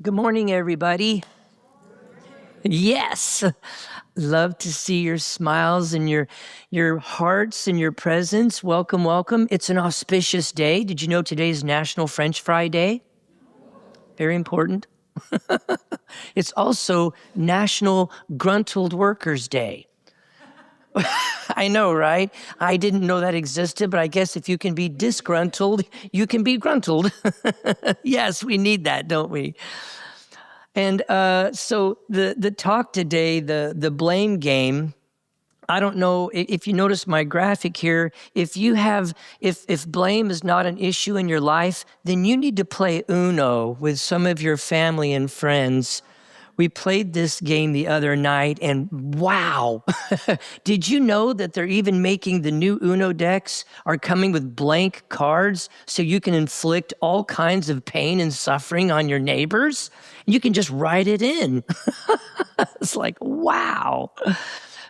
Good morning, everybody. Yes, love to see your smiles and your hearts and your presence. Welcome, welcome. It's an auspicious day. Did you know today's National French Fry Day? Very important. It's also National Gruntled Workers Day. I know, right? I didn't know that existed, but I guess if you can be disgruntled, you can be gruntled. Yes, we need that, don't we? And so the talk today, the blame game. I don't know if you notice my graphic here. If blame is not an issue in your life, then you need to play Uno with some of your family and friends. We played this game the other night, and wow! Did you know that they're even making the new Uno decks are coming with blank cards so you can inflict all kinds of pain and suffering on your neighbors? You can just write it in. It's like, wow.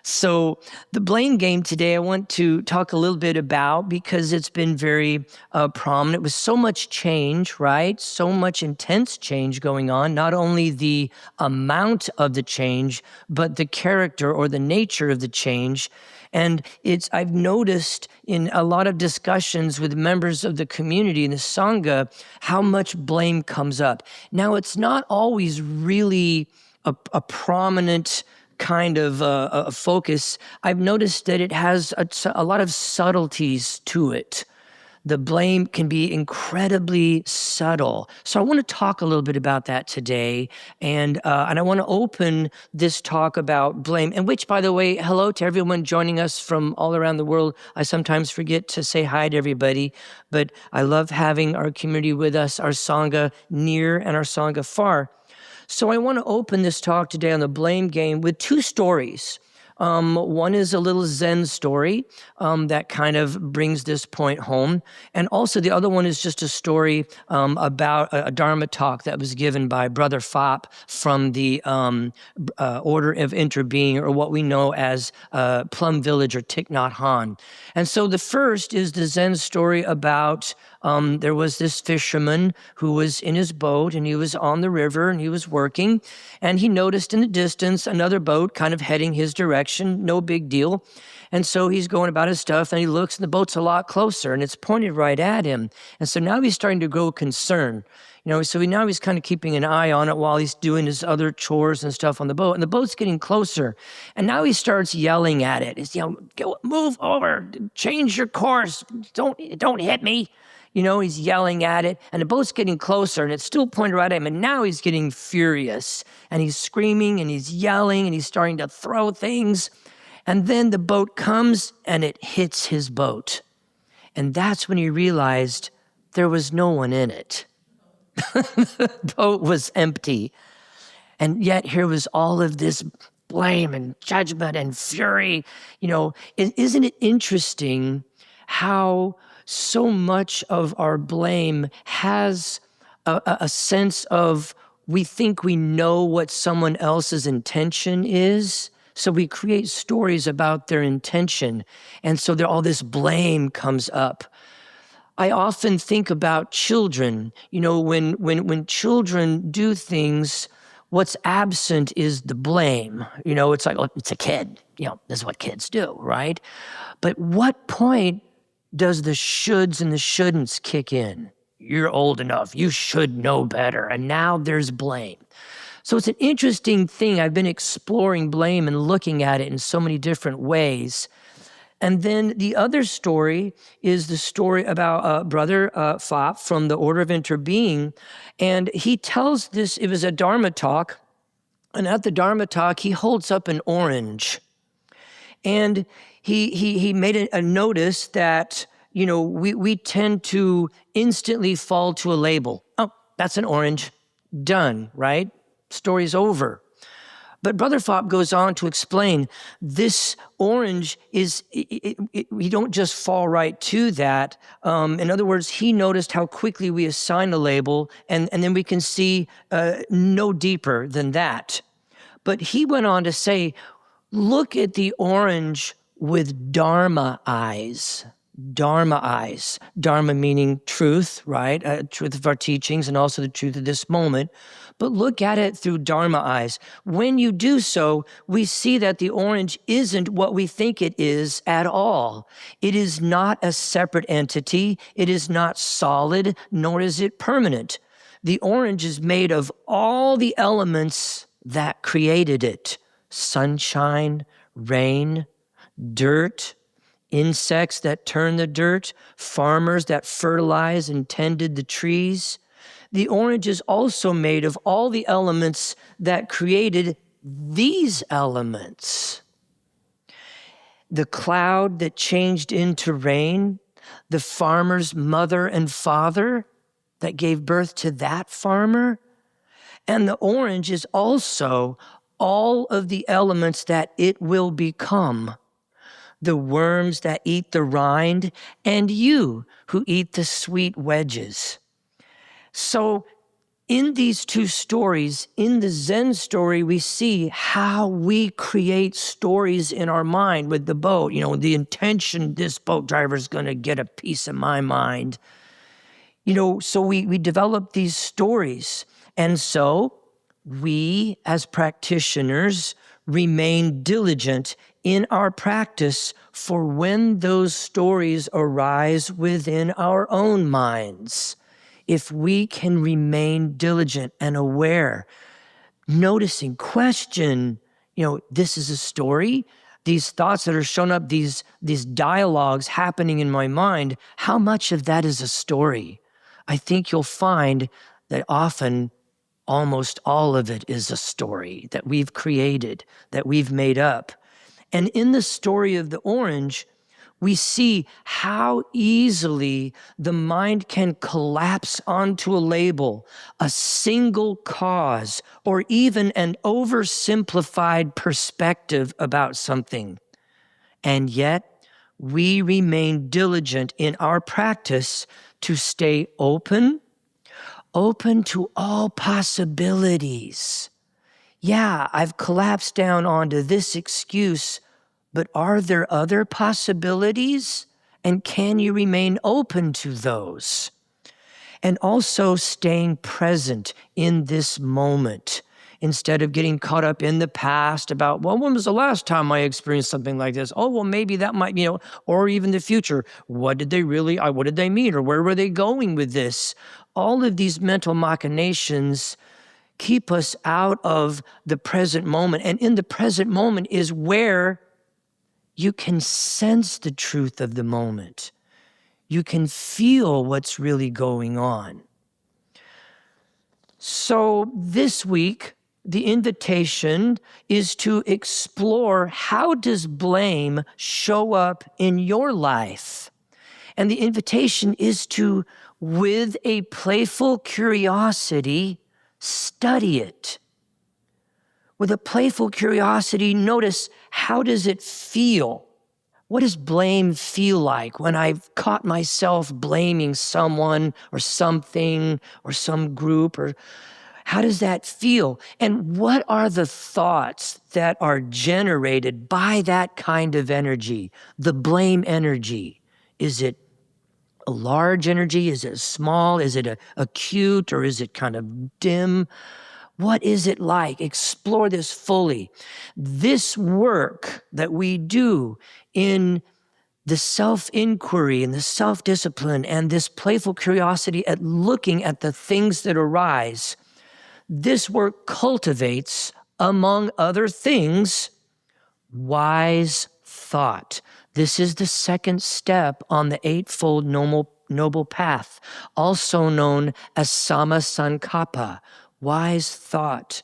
So the blame game today, I want to talk a little bit about because it's been very prominent with so much change, right? So much intense change going on, not only the amount of the change, but the character or the nature of the change. And I've noticed in a lot of discussions with members of the community in the Sangha, how much blame comes up. Now, it's not always really a prominent kind of a focus. I've noticed that it has a lot of subtleties to it. The blame can be incredibly subtle. So I want to talk a little bit about that today. And I want to open this talk about blame, and which, by the way, hello to everyone joining us from all around the world. I sometimes forget to say hi to everybody, but I love having our community with us, our Sangha near and our Sangha far. So I want to open this talk today on the blame game with two stories. One is a little Zen story that kind of brings this point home. And also the other one is just a story about a Dharma talk that was given by Brother Phop from the Order of Interbeing, or what we know as Plum Village or Thich Nhat Hanh. And so the first is the Zen story about there was this fisherman who was in his boat, and he was on the river, and he was working, and he noticed in the distance another boat kind of heading his direction, no big deal. And so he's going about his stuff, and he looks, and the boat's a lot closer, and it's pointed right at him. And so now he's starting to grow concerned. Now he's kind of keeping an eye on it while he's doing his other chores and stuff on the boat, and the boat's getting closer. And now he starts yelling at it. He's, move over, change your course, don't hit me. He's yelling at it, and the boat's getting closer, and it's still pointed right at him, and now he's getting furious, and he's screaming, and he's yelling, and he's starting to throw things, and then the boat comes, and it hits his boat, and that's when he realized there was no one in it. The boat was empty, and yet here was all of this blame and judgment and fury. Isn't it interesting how so much of our blame has a sense of we think we know what someone else's intention is, so we create stories about their intention, and so all this blame comes up. I often think about children. When children do things, what's absent is the blame. It's like, it's a kid. This is what kids do, right? But what point does the shoulds and the shouldn'ts kick in? You're old enough. You should know better. And now there's blame. So it's an interesting thing. I've been exploring blame and looking at it in so many different ways. And then the other story is the story about Brother Phop from the Order of Interbeing. And he tells this, it was a Dharma talk. And at the Dharma talk, he holds up an orange. And he made a notice that, we tend to instantly fall to a label. Oh, that's an orange. Done, right? Story's over. But Brother Phop goes on to explain this orange is, we don't just fall right to that. In other words, he noticed how quickly we assign a label, and then we can see no deeper than that. But he went on to say, look at the orange with Dharma eyes. Dharma eyes. Dharma meaning truth, right? Truth of our teachings and also the truth of this moment. but look at it through Dharma eyes. When you do so, we see that the orange isn't what we think it is at all. It is not a separate entity. It is not solid, nor is it permanent. The orange is made of all the elements that created it: sunshine, rain, dirt, insects that turn the dirt, farmers that fertilize and tended the trees. The orange is also made of all the elements that created these elements: the cloud that changed into rain, the farmer's mother and father that gave birth to that farmer. And the orange is also all of the elements that it will become: the worms that eat the rind, and you who eat the sweet wedges. So in these two stories, in the Zen story, we see how we create stories in our mind with the boat. You know, the intention, this boat driver is going to get a piece of my mind. You know, so we develop these stories. And so we, as practitioners, remain diligent in our practice for when those stories arise within our own minds. If we can remain diligent and aware, noticing, question, you know, this is a story, these thoughts that are shown up, these dialogues happening in my mind, how much of that is a story? I think you'll find that often almost all of it is a story that we've created, that we've made up. And in the story of the orange, we see how easily the mind can collapse onto a label, a single cause, or even an oversimplified perspective about something. And yet, we remain diligent in our practice to stay open to all possibilities. Yeah, I've collapsed down onto this excuse, but are there other possibilities? And can you remain open to those? And also staying present in this moment instead of getting caught up in the past about, well, when was the last time I experienced something like this? Oh, well, maybe that might, you know, or even the future. What did they mean? Or where were they going with this? All of these mental machinations keep us out of the present moment. And in the present moment is where you can sense the truth of the moment. You can feel what's really going on. So this week, the invitation is to explore, how does blame show up in your life? And the invitation is to, with a playful curiosity, study it. With a playful curiosity, notice, how does it feel? What does blame feel like when I've caught myself blaming someone or something or some group? Or how does that feel? And what are the thoughts that are generated by that kind of energy, the blame energy? Is it a large energy? Is it small? Is it acute, or is it kind of dim? What is it like? Explore this fully. This work that we do in the self-inquiry and the self-discipline and this playful curiosity at looking at the things that arise, this work cultivates, among other things, wise thought. This is the second step on the Eightfold Noble Path, also known as Sammasankappa, wise thought.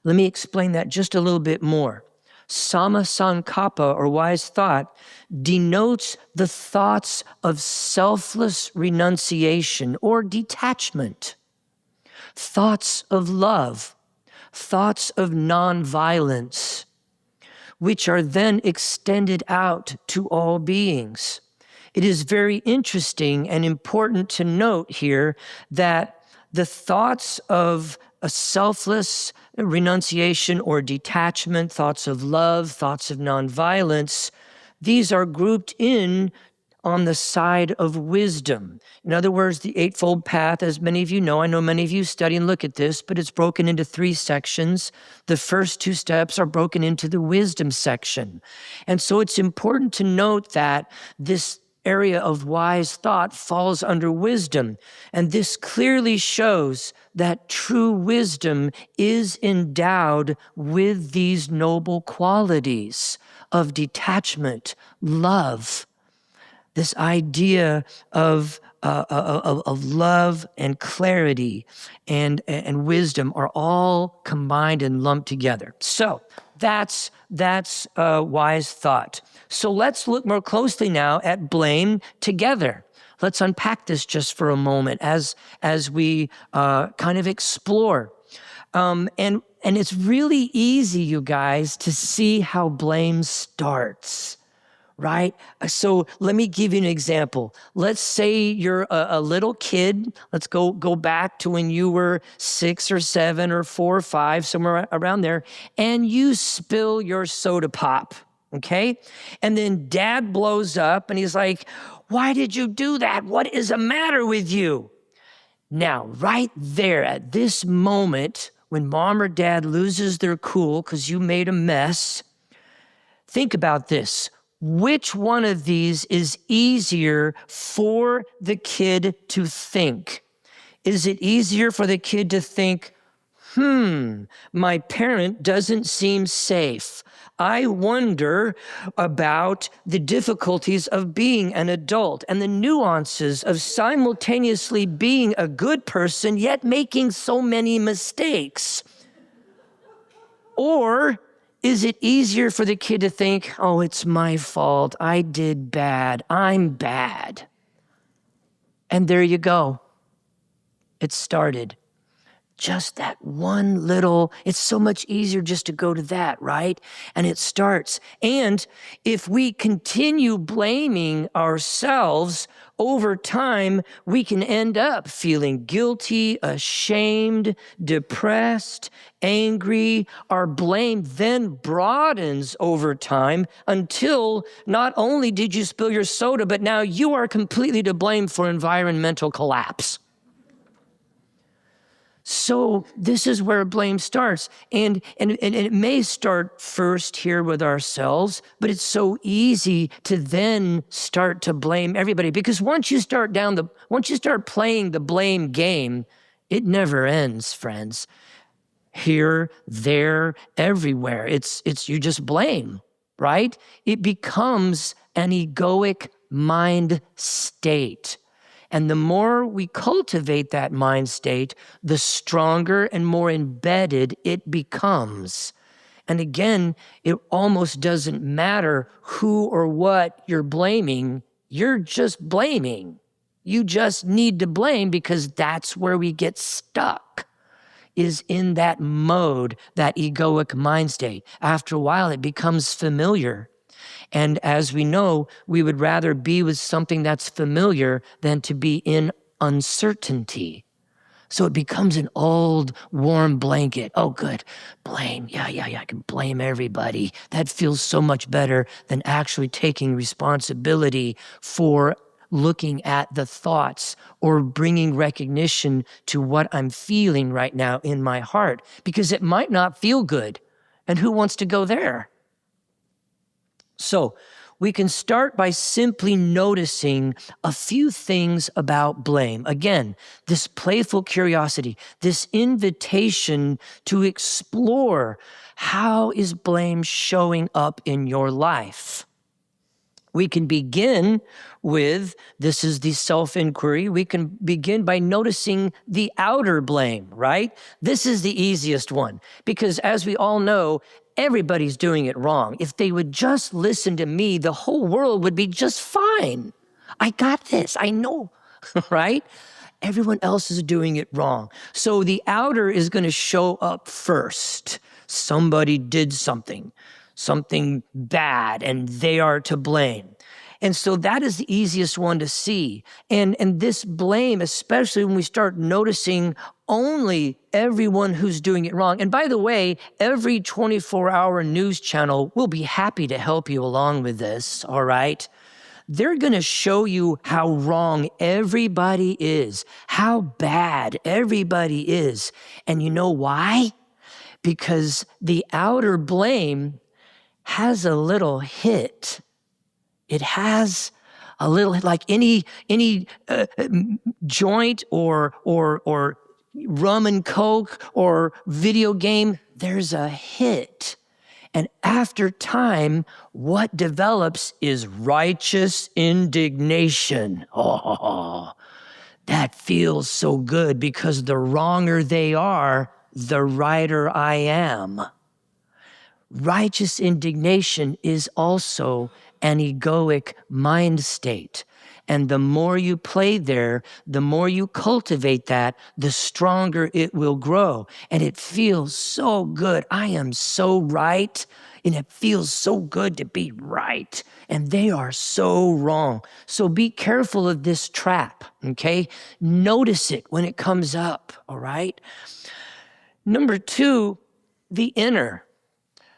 Let me explain that just a little bit more. Sammasankappa, or wise thought, denotes the thoughts of selfless renunciation or detachment, thoughts of love, thoughts of nonviolence, which are then extended out to all beings. It is very interesting and important to note here that the thoughts of a selfless renunciation or detachment, thoughts of love, thoughts of nonviolence, these are grouped in on the side of wisdom. In other words, the Eightfold Path, as many of you know, I know many of you study and look at this, but it's broken into 3 sections. The first 2 steps are broken into the wisdom section. And so it's important to note that this area of wise thought falls under wisdom. And this clearly shows that true wisdom is endowed with these noble qualities of detachment, love, this idea of love and clarity and wisdom are all combined and lumped together. So that's wise thought. So let's look more closely now at blame together. Let's unpack this just for a moment as we kind of explore. And it's really easy, you guys, to see how blame starts. Right? So let me give you an example. Let's say you're a little kid. Let's go back to when you were 6 or 7 or 4 or 5, somewhere around there, and you spill your soda pop, okay? And then dad blows up and he's like, "Why did you do that? What is the matter with you?" Now, right there at this moment, when mom or dad loses their cool because you made a mess, think about this. Which one of these is easier for the kid to think? Is it easier for the kid to think, my parent doesn't seem safe. I wonder about the difficulties of being an adult and the nuances of simultaneously being a good person yet making so many mistakes? Or is it easier for the kid to think, oh, it's my fault, I did bad, I'm bad? And there you go. It started. Just that one little, it's so much easier just to go to that, right? And it starts. And if we continue blaming ourselves over time, we can end up feeling guilty, ashamed, depressed, angry. Our blame then broadens over time until not only did you spill your soda, but now you are completely to blame for environmental collapse. So this is where blame starts. And it may start first here with ourselves, but it's so easy to then start to blame everybody. Because once you start playing the blame game, it never ends, friends. Here, there, everywhere. It's you just blame, right? It becomes an egoic mind state. And the more we cultivate that mind state, the stronger and more embedded it becomes. And again, it almost doesn't matter who or what you're blaming. You're just blaming. You just need to blame because that's where we get stuck, is in that mode, that egoic mind state. After a while, it becomes familiar. And as we know, we would rather be with something that's familiar than to be in uncertainty. So it becomes an old, warm blanket. Oh, good. Blame. Yeah, I can blame everybody. That feels so much better than actually taking responsibility for looking at the thoughts or bringing recognition to what I'm feeling right now in my heart, because it might not feel good. And who wants to go there? So we can start by simply noticing a few things about blame. Again, this playful curiosity, this invitation to explore, how is blame showing up in your life? We can begin with, this is the self-inquiry, we can begin by noticing the outer blame, right? This is the easiest one, because as we all know, everybody's doing it wrong. If they would just listen to me, the whole world would be just fine. I got this, I know, right? Everyone else is doing it wrong. So the outer is going to show up first. Somebody did something bad, and they are to blame. And so that is the easiest one to see. And this blame, especially when we start noticing only everyone who's doing it wrong. And by the way, every 24-hour news channel will be happy to help you along with this, all right? They're going to show you how wrong everybody is, how bad everybody is. And you know why? Because the outer blame has a little hit. It has a little, like any joint or rum and coke or video game, there's a hit. And after time, what develops is righteous indignation. Oh, that feels so good because the wronger they are, the righter I am. Righteous indignation is also an egoic mind state. And the more you play there, the more you cultivate that, the stronger it will grow. And it feels so good. I am so right. And it feels so good to be right. And they are so wrong. So be careful of this trap, okay? Notice it when it comes up, all right? Number 2, the inner.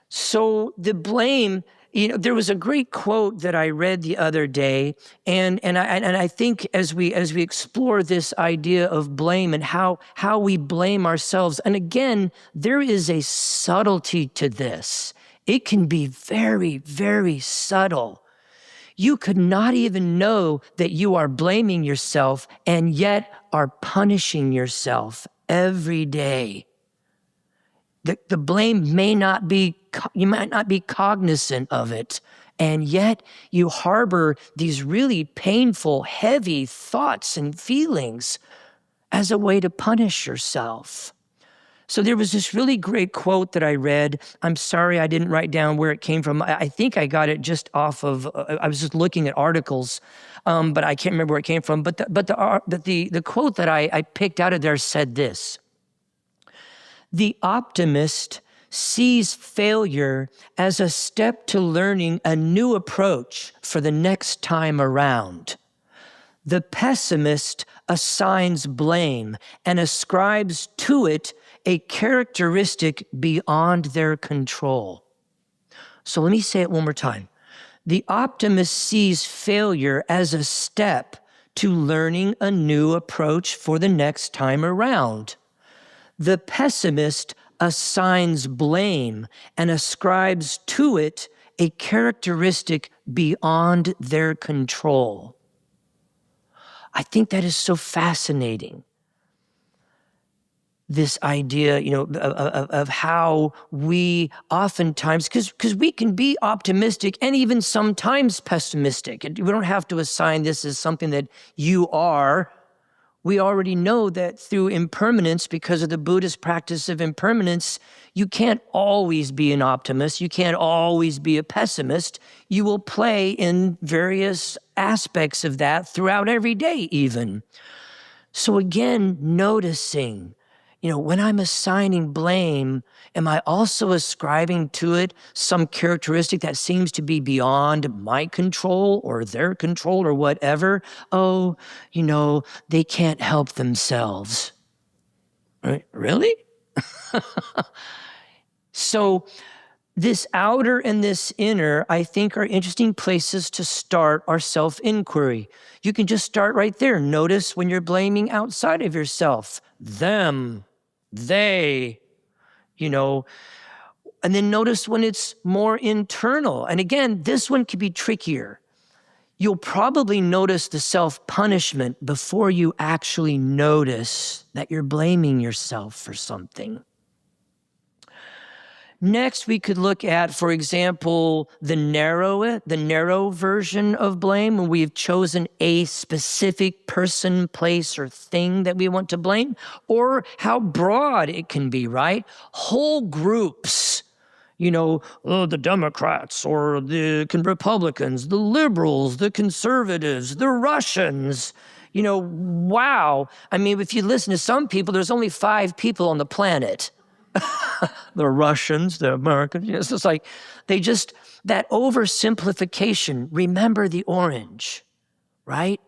So the blame, there was a great quote that I read the other day, and I think as we explore this idea of blame and how we blame ourselves, and again, there is a subtlety to this. It can be very, very subtle. You could not even know that you are blaming yourself and yet are punishing yourself every day. The blame may not be, you might not be cognizant of it, and yet you harbor these really painful, heavy thoughts and feelings as a way to punish yourself. So there was this really great quote that I read. I'm sorry I didn't write down where it came from. I think I got it just off of, I was just looking at articles, but I can't remember where it came from. But the quote that I picked out of there said this: "The optimist sees failure as a step to learning a new approach for the next time around. The pessimist assigns blame and ascribes to it a characteristic beyond their control." So let me say it one more time. The optimist sees failure as a step to learning a new approach for the next time around. The pessimist assigns blame and ascribes to it a characteristic beyond their control. I think that is so fascinating. This idea, of how we oftentimes, because we can be optimistic and even sometimes pessimistic. And we don't have to assign this as something that you are. We already know that through impermanence, because of the Buddhist practice of impermanence, you can't always be an optimist. You can't always be a pessimist. You will play in various aspects of that throughout every day even. So again, noticing, when I'm assigning blame, am I also ascribing to it some characteristic that seems to be beyond my control or their control or whatever? Oh, they can't help themselves. Right? Really? So this outer and this inner, I think, are interesting places to start our self-inquiry. You can just start right there. Notice when you're blaming outside of yourself. Them, they, and then notice when it's more internal. And again, this one could be trickier. You'll probably notice the self-punishment before you actually notice that you're blaming yourself for something. Next, we could look at, for example, the narrow version of blame, when we've chosen a specific person, place, or thing that we want to blame, or how broad it can be, right? Whole groups, the Democrats or the Republicans, the liberals, the conservatives, the Russians. Wow. I mean, if you listen to some people, there's only 5 people on the planet. The Russians, the Americans, it's just like that oversimplification. Remember the orange, right?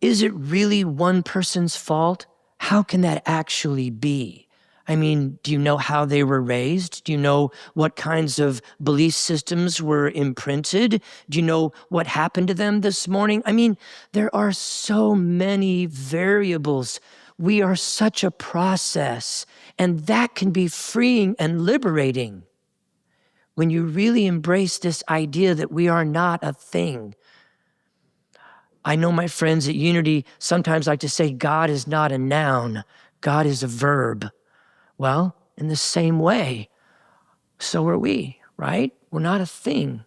Is it really one person's fault? How can that actually be? I mean, do you know how they were raised? Do you know what kinds of belief systems were imprinted? Do you know what happened to them this morning? I mean, there are so many variables. We are such a process, and that can be freeing and liberating when you really embrace this idea that we are not a thing. I know my friends at Unity sometimes like to say God is not a noun, God is a verb. Well, in the same way, so are we, right? We're not a thing.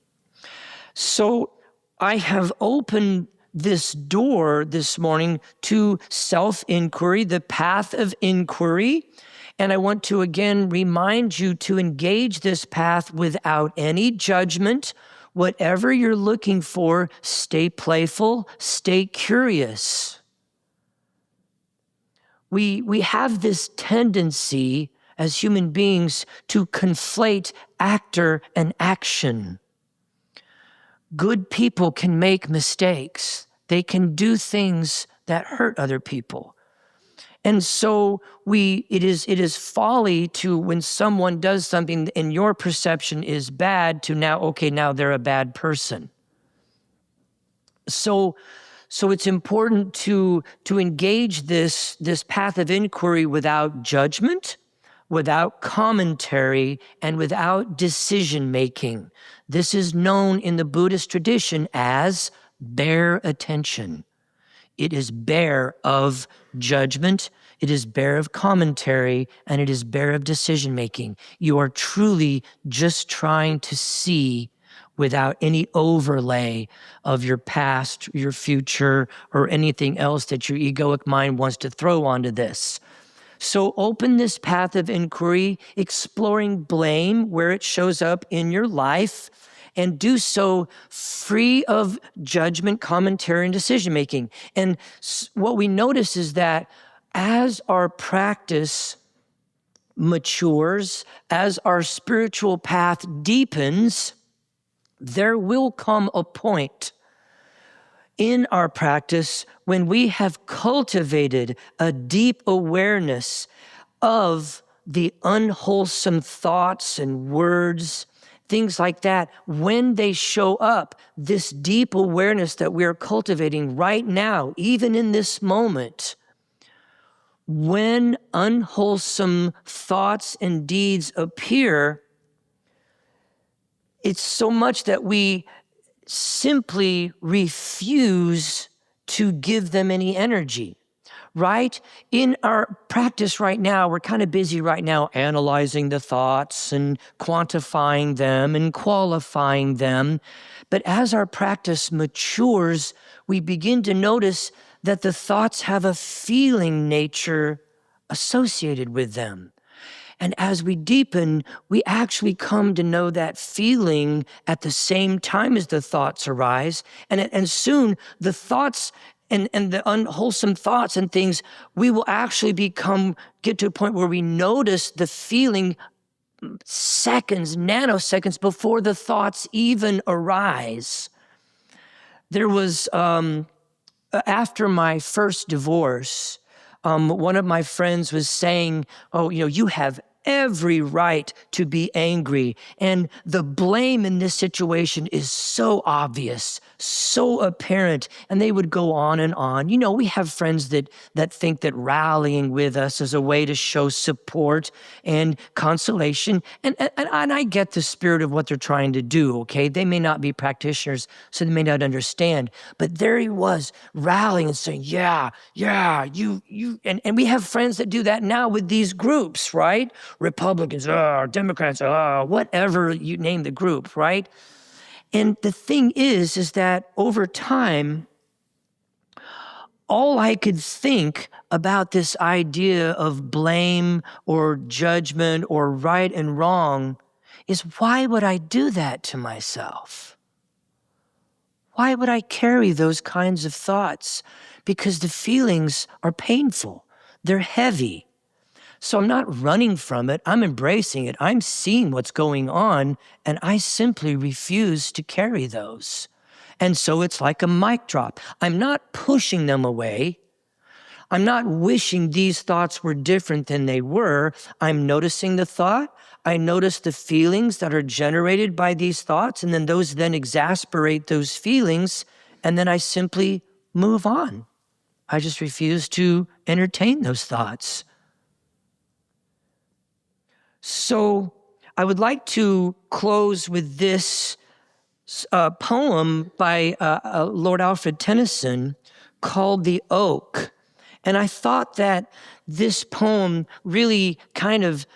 So I have opened this door this morning to self-inquiry, the path of inquiry. And I want to again remind you to engage this path without any judgment. Whatever you're looking for, stay playful, stay curious. We have this tendency as human beings to conflate actor and action. Good people can make mistakes. They can do things that hurt other people. And so it is folly to, when someone does something in your perception is bad, to now they're a bad person. So it's important to engage this path of inquiry without judgment, without commentary, and without decision-making. This is known in the Buddhist tradition as bare attention. It is bare of judgment, it is bare of commentary, and it is bare of decision-making. You are truly just trying to see without any overlay of your past, your future, or anything else that your egoic mind wants to throw onto this. So open this path of inquiry, exploring blame where it shows up in your life, and do so free of judgment, commentary, and decision-making. And what we notice is that as our practice matures, as our spiritual path deepens, there will come a point in our practice when we have cultivated a deep awareness of the unwholesome thoughts and words, things like that. When they show up, this deep awareness that we are cultivating right now, even in this moment, when unwholesome thoughts and deeds appear, it's so much that we simply refuse to give them any energy, right? In our practice right now, we're kind of busy right now analyzing the thoughts and quantifying them and qualifying them. But as our practice matures, we begin to notice that the thoughts have a feeling nature associated with them. And as we deepen, we actually come to know that feeling at the same time as the thoughts arise. And soon the thoughts and the unwholesome thoughts and things, we will actually get to a point where we notice the feeling seconds, nanoseconds before the thoughts even arise. There was, after my first divorce, one of my friends was saying, you have every right to be angry. And the blame in this situation is so obvious, so apparent. And they would go on and on. We have friends that think that rallying with us is a way to show support and consolation. And I get the spirit of what they're trying to do, okay? They may not be practitioners, so they may not understand. But there he was, rallying and saying, yeah, you. And we have friends that do that now with these groups, right? Republicans, Democrats, whatever you name the group, right? And the thing is that over time, all I could think about this idea of blame or judgment or right and wrong is, why would I do that to myself? Why would I carry those kinds of thoughts? Because the feelings are painful. They're heavy. So I'm not running from it. I'm embracing it. I'm seeing what's going on, and I simply refuse to carry those. And so it's like a mic drop. I'm not pushing them away. I'm not wishing these thoughts were different than they were. I'm noticing the thought. I notice the feelings that are generated by these thoughts, and then those then exasperate those feelings, and then I simply move on. I just refuse to entertain those thoughts. So I would like to close with this poem by Lord Alfred Tennyson called The Oak. And I thought that this poem really kind of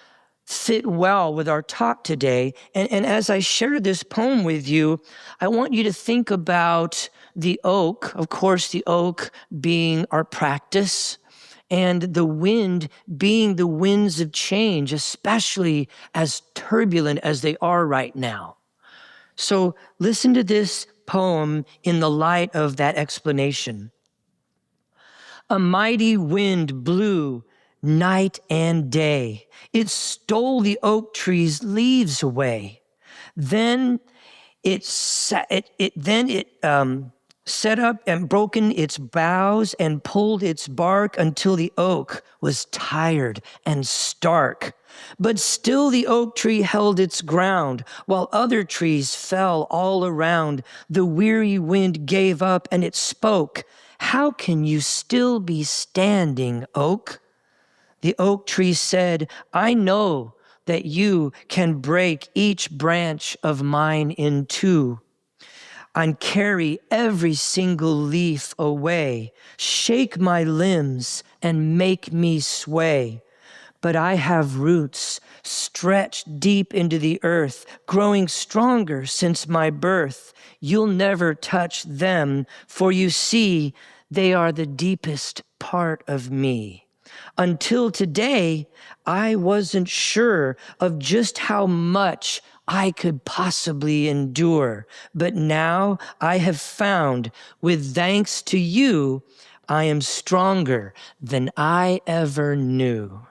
fit well with our talk today. And as I share this poem with you, I want you to think about the oak, of course, the oak being our practice, and the wind being the winds of change, especially as turbulent as they are right now. So listen to this poem in the light of that explanation. A mighty wind blew night and day. It stole the oak tree's leaves away. Then it set up and broken its boughs and pulled its bark until the oak was tired and stark. But still the oak tree held its ground, while other trees fell all around. The weary wind gave up and it spoke. How can you still be standing, oak? The oak tree said, I know that you can break each branch of mine in two and carry every single leaf away, shake my limbs and make me sway. But I have roots stretched deep into the earth, growing stronger since my birth. You'll never touch them, for you see, they are the deepest part of me. Until today, I wasn't sure of just how much I could possibly endure. But now I have found, with thanks to you, I am stronger than I ever knew.